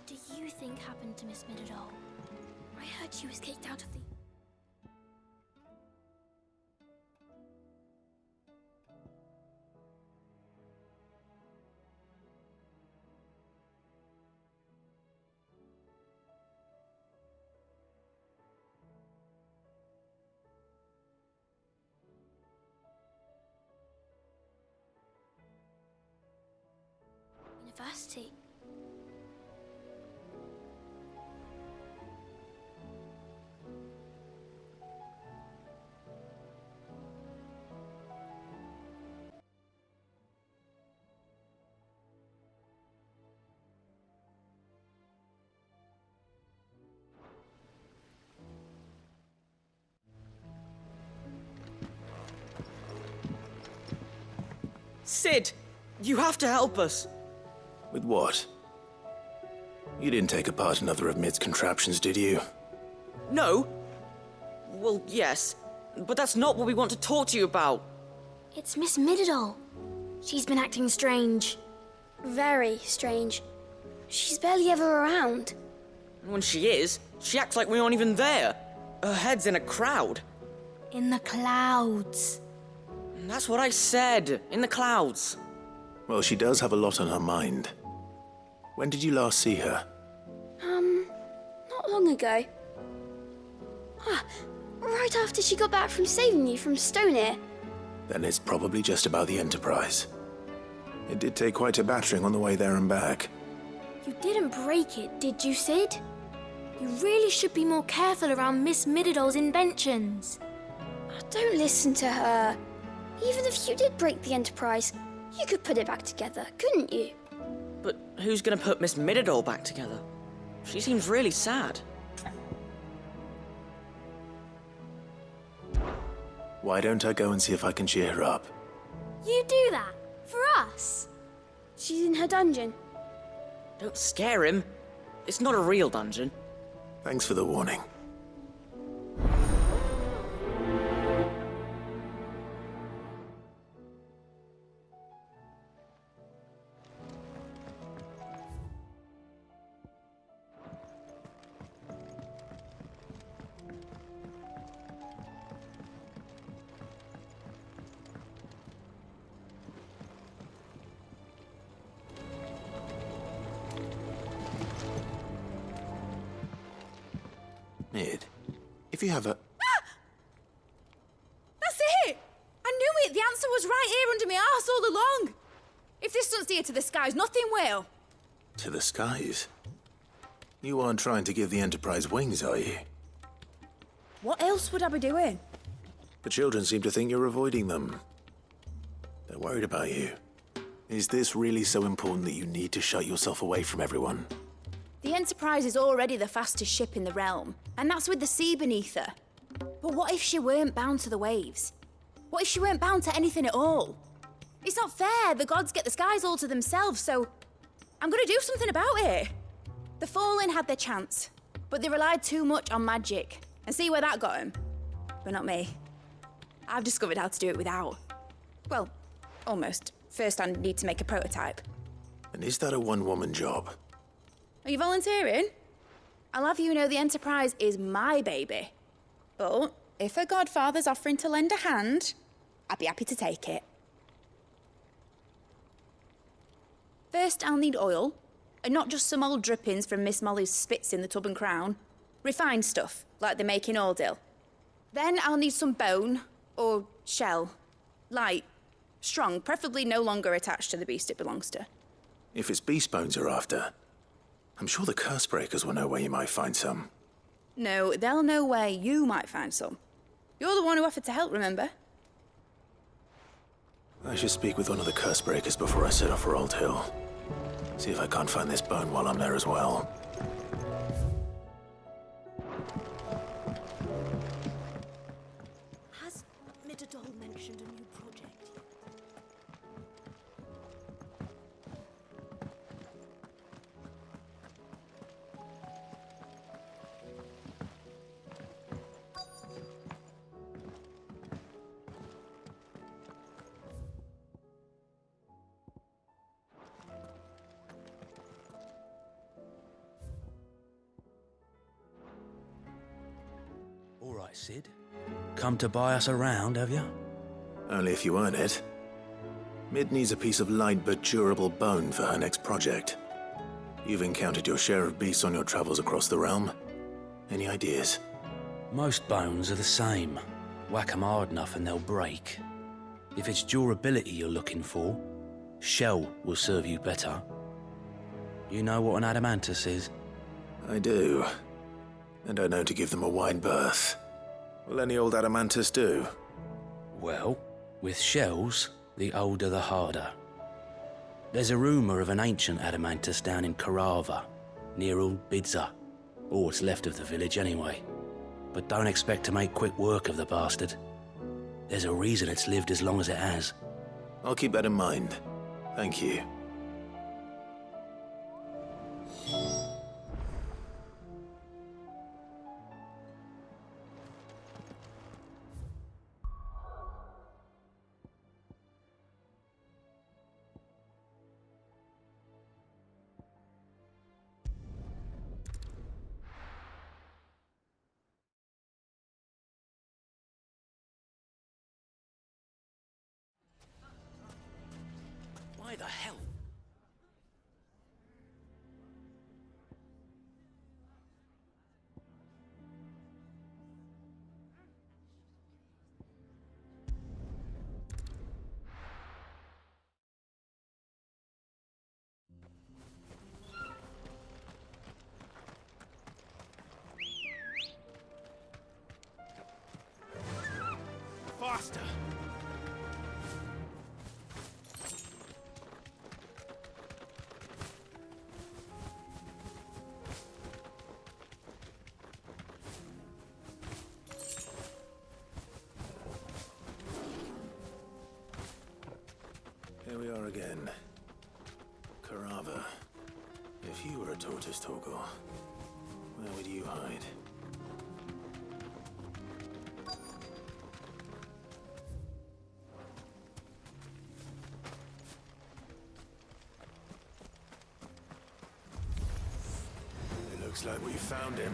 do you think happened to Miss Middledore? I heard she was kicked out of the... university. Sid, you have to help us. With what? You didn't take apart another of Mid's contraptions, did you? No. Well, yes, but that's not what we want to talk to you about. It's Miss Middledore. She's been acting strange. Very strange. She's barely ever around. And when she is, she acts like we aren't even there. Her head's in a crowd. In the clouds. And that's what I said, in the clouds. Well, she does have a lot on her mind. When did you last see her? Not long ago. Right after she got back from saving you from Stonehenge. Then it's probably just about the Enterprise. It did take quite a battering on the way there and back. You didn't break it, did you, Sid? You really should be more careful around Miss Middledore's inventions. Don't listen to her. Even if you did break the Enterprise, you could put it back together, couldn't you? But who's gonna put Miss Middledore back together? She seems really sad. Why don't I go and see if I can cheer her up? You do that? For us? She's in her dungeon. Don't scare him. It's not a real dungeon. Thanks for the warning. Mid, if you have a... That's it! I knew it! The answer was right here under my arse all along! If this doesn't steer to the skies, nothing will! To the skies? You aren't trying to give the Enterprise wings, are you? What else would I be doing? The children seem to think you're avoiding them. They're worried about you. Is this really so important that you need to shut yourself away from everyone? The Enterprise is already the fastest ship in the realm, and that's with the sea beneath her. But what if she weren't bound to the waves? What if she weren't bound to anything at all? It's not fair. The gods get the skies all to themselves, so I'm gonna do something about it. The Fallen had their chance, but they relied too much on magic. And see where that got them? But not me. I've discovered how to do it without. Well, almost. First, I need to make a prototype. And is that a one-woman job? Are you volunteering? I'll have you know the Enterprise is my baby. But if a godfather's offering to lend a hand, I'd be happy to take it. First, I'll need oil, and not just some old drippings from Miss Molly's spits in the Tub and Crown. Refined stuff, like they make in Ordill. Then I'll need some bone, or shell. Light, strong, preferably no longer attached to the beast it belongs to. If it's beast bones you're after, I'm sure the curse breakers will know where you might find some. No, they'll know where you might find some. You're the one who offered to help, remember? I should speak with one of the curse breakers before I set off for Old Hill. See if I can't find this bone while I'm there as well. Has Middledore mentioned a new project yet? right, Sid. Come to buy us around, have you? Only if you earn it. Mid needs a piece of light but durable bone for her next project. You've encountered your share of beasts on your travels across the realm. Any ideas? Most bones are the same. Whack 'em hard enough and they'll break. If it's durability you're looking for, shell will serve you better. You know what an adamantus is? I do. And I know to give them a wide berth. Will any old adamantus do? Well, with shells, the older the harder. There's a rumour of an ancient adamantus down in Karava, near Old Bidza. Or what's left of the village anyway. But don't expect to make quick work of the bastard. There's a reason it's lived as long as it has. I'll keep that in mind. Thank you. Why the hell? Faster! Here we are again. Karava. If you were a tortoise, Torgor, where would you hide? It looks like we found him.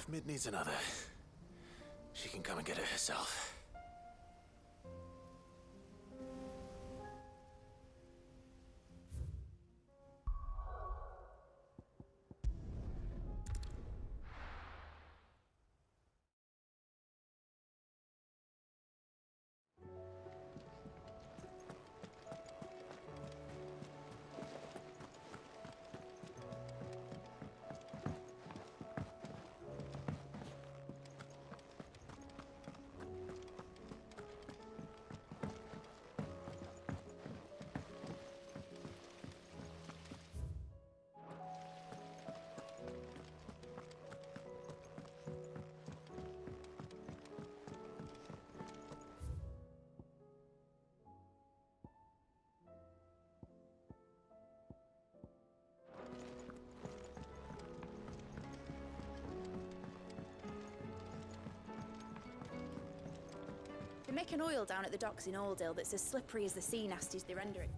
If Mid needs another, she can come and get it herself. They make an oil down at the docks in Aldale that's as slippery as the sea nasties they render it.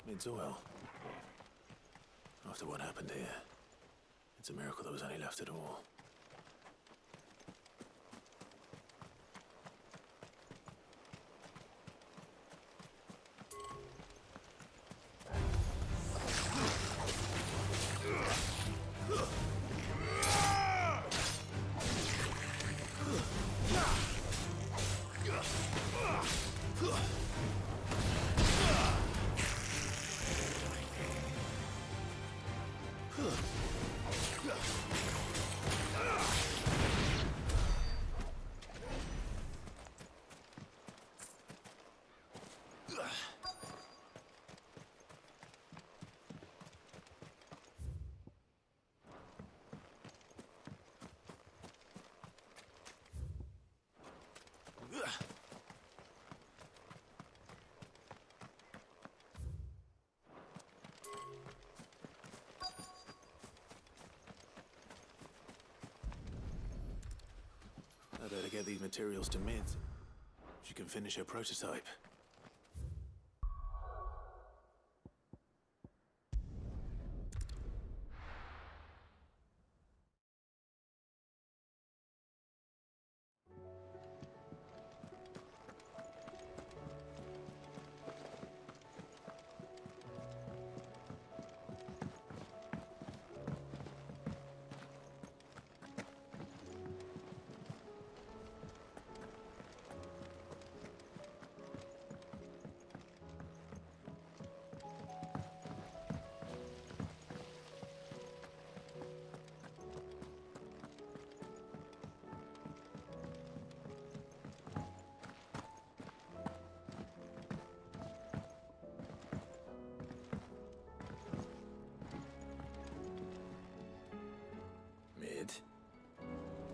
Mid's oil. After what happened here, it's a miracle there was any left at all. I better get these materials to Mid. She can finish her prototype.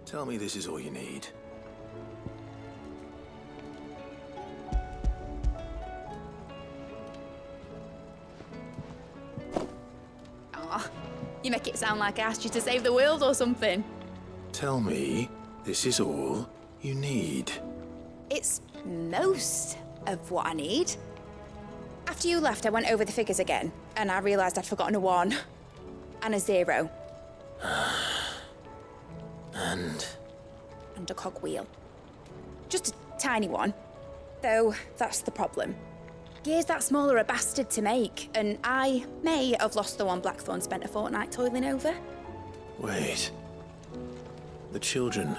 Tell me this is all you need. Aw, you make it sound like I asked you to save the world or something. Tell me this is all you need. It's most of what I need. After you left, I went over the figures again, and I realised I'd forgotten a 1 and a 0. And a cogwheel. Just a tiny one. Though, that's the problem. Gears that small are a bastard to make, and I may have lost the one Blackthorn spent a fortnight toiling over. Wait. The children.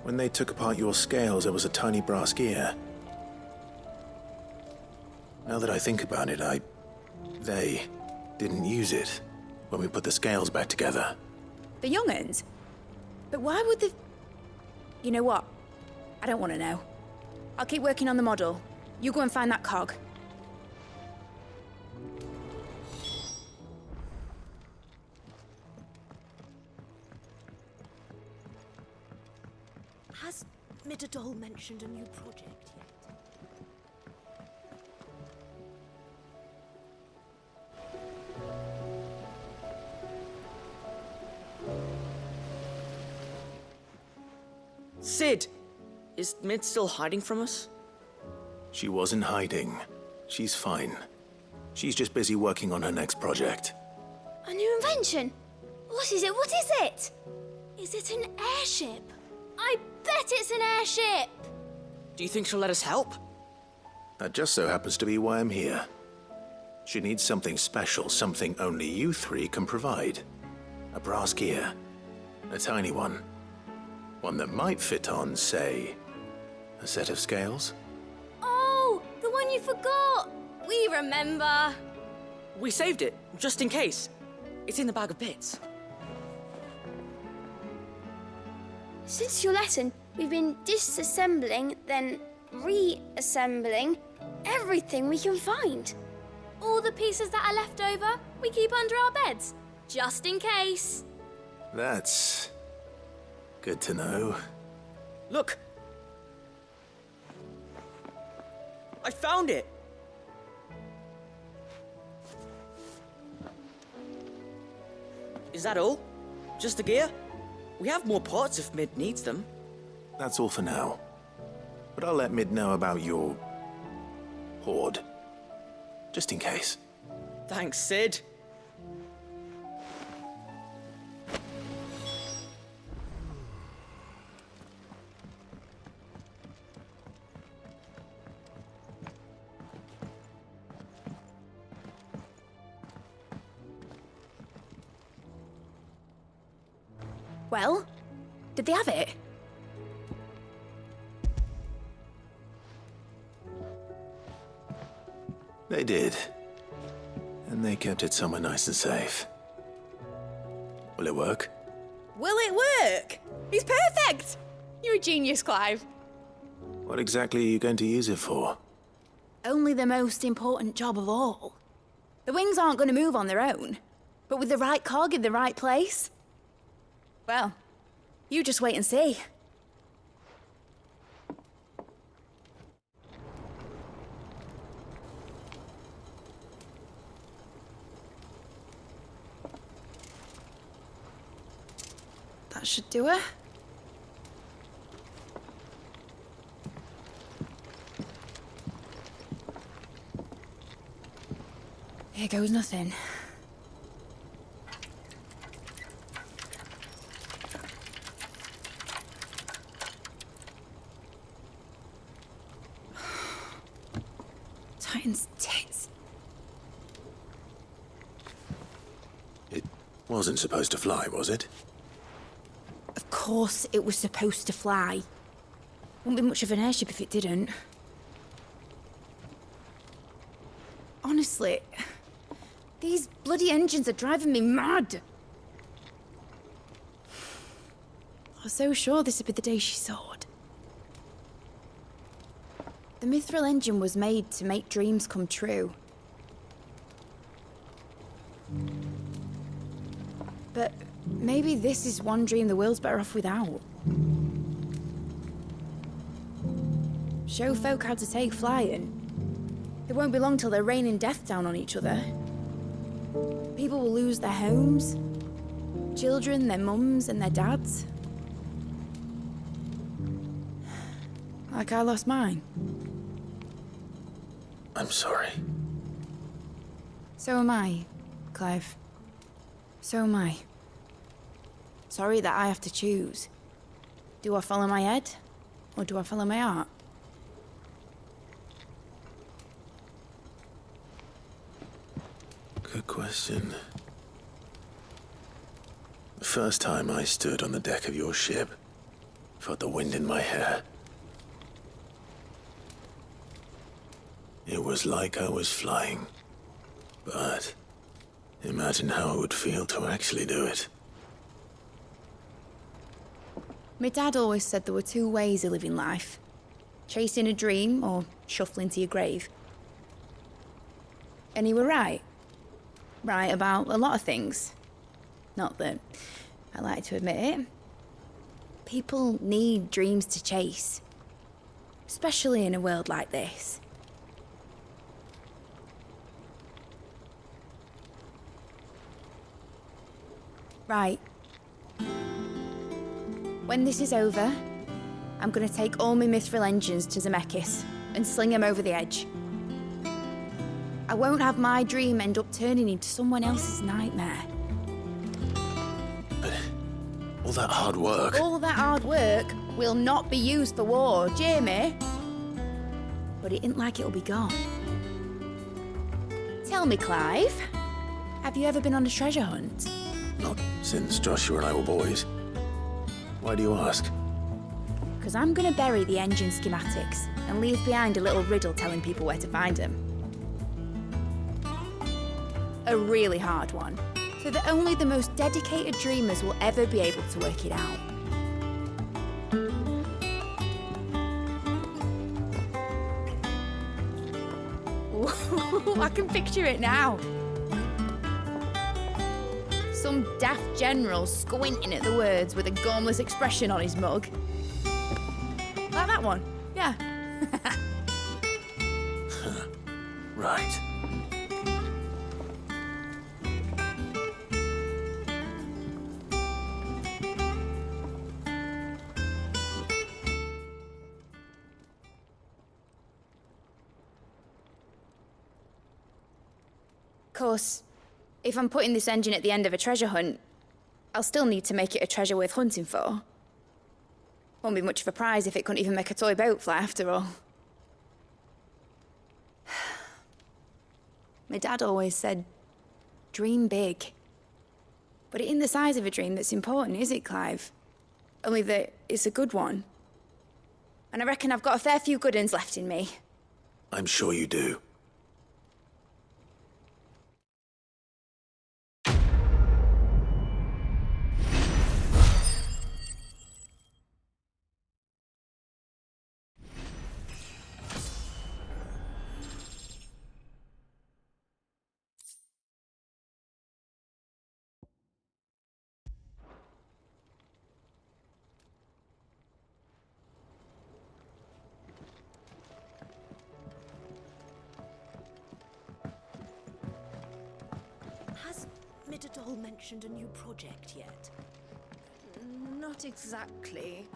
When they took apart your scales, there was a tiny brass gear. Now that I think about it, they didn't use it when we put the scales back together. The young'uns? But why would the... You know what? I don't want to know. I'll keep working on the model. You go and find that cog. Has Midadol mentioned a new project yet? Sid! Is Mid still hiding from us? She wasn't hiding. She's fine. She's just busy working on her next project. A new invention? What is it? What is it? Is it an airship? I bet it's an airship! Do you think she'll let us help? That just so happens to be why I'm here. She needs something special, something only you three can provide. A brass gear. A tiny one. One that might fit on, say, a set of scales? Oh, the one you forgot! We remember! We saved it, just in case. It's in the bag of bits. Since your lesson, we've been disassembling, then reassembling everything we can find. All the pieces that are left over, we keep under our beds, just in case. That's good to know. Look! I found it! Is that all? Just the gear? We have more parts if Mid needs them. That's all for now. But I'll let Mid know about your hoard. Just in case. Thanks, Sid. Well, did they have it? They did. And they kept it somewhere nice and safe. Will it work? Will it work? It's perfect! You're a genius, Clive. What exactly are you going to use it for? Only the most important job of all. The wings aren't going to move on their own. But with the right cog in the right place... Well, you just wait and see. That should do it. Here goes nothing. Titan's tits. It wasn't supposed to fly, was it? Of course it was supposed to fly. Wouldn't be much of an airship if it didn't. Honestly, these bloody engines are driving me mad. I was so sure this would be the day she soared. The mithril engine was made to make dreams come true. But maybe this is one dream the world's better off without. Show folk how to take flying. It won't be long till they're raining death down on each other. People will lose their homes, children, their mums and their dads. Like I lost mine. I'm sorry. So am I, Clive. So am I. Sorry that I have to choose. Do I follow my head, or do I follow my heart? Good question. The first time I stood on the deck of your ship, felt the wind in my hair. It was like I was flying. But imagine how it would feel to actually do it. My dad always said there were two ways of living life. Chasing a dream or shuffling to your grave. And he were right. Right about a lot of things. Not that I like to admit it. People need dreams to chase. Especially in a world like this. Right. When this is over, I'm gonna take all my mithril engines to Zemeckis and sling them over the edge. I won't have my dream end up turning into someone else's nightmare. But all that hard work... All that hard work will not be used for war, Jamie. But it ain't like it'll be gone. Tell me, Clive, have you ever been on a treasure hunt? Not since Joshua and I were boys. Why do you ask? Because I'm gonna bury the engine schematics and leave behind a little riddle telling people where to find them. A really hard one, so that only the most dedicated dreamers will ever be able to work it out. Ooh, I can picture it now. Some daft general squinting at the words with a gormless expression on his mug. Like that one, yeah. Right. Of course, if I'm putting this engine at the end of a treasure hunt, I'll still need to make it a treasure worth hunting for. Won't be much of a prize if it couldn't even make a toy boat fly after all. My dad always said, dream big. But it ain't the size of a dream that's important, is it, Clive? Only that it's a good one. And I reckon I've got a fair few good uns left in me. I'm sure you do. Has Midadol mentioned a new project yet? Not exactly.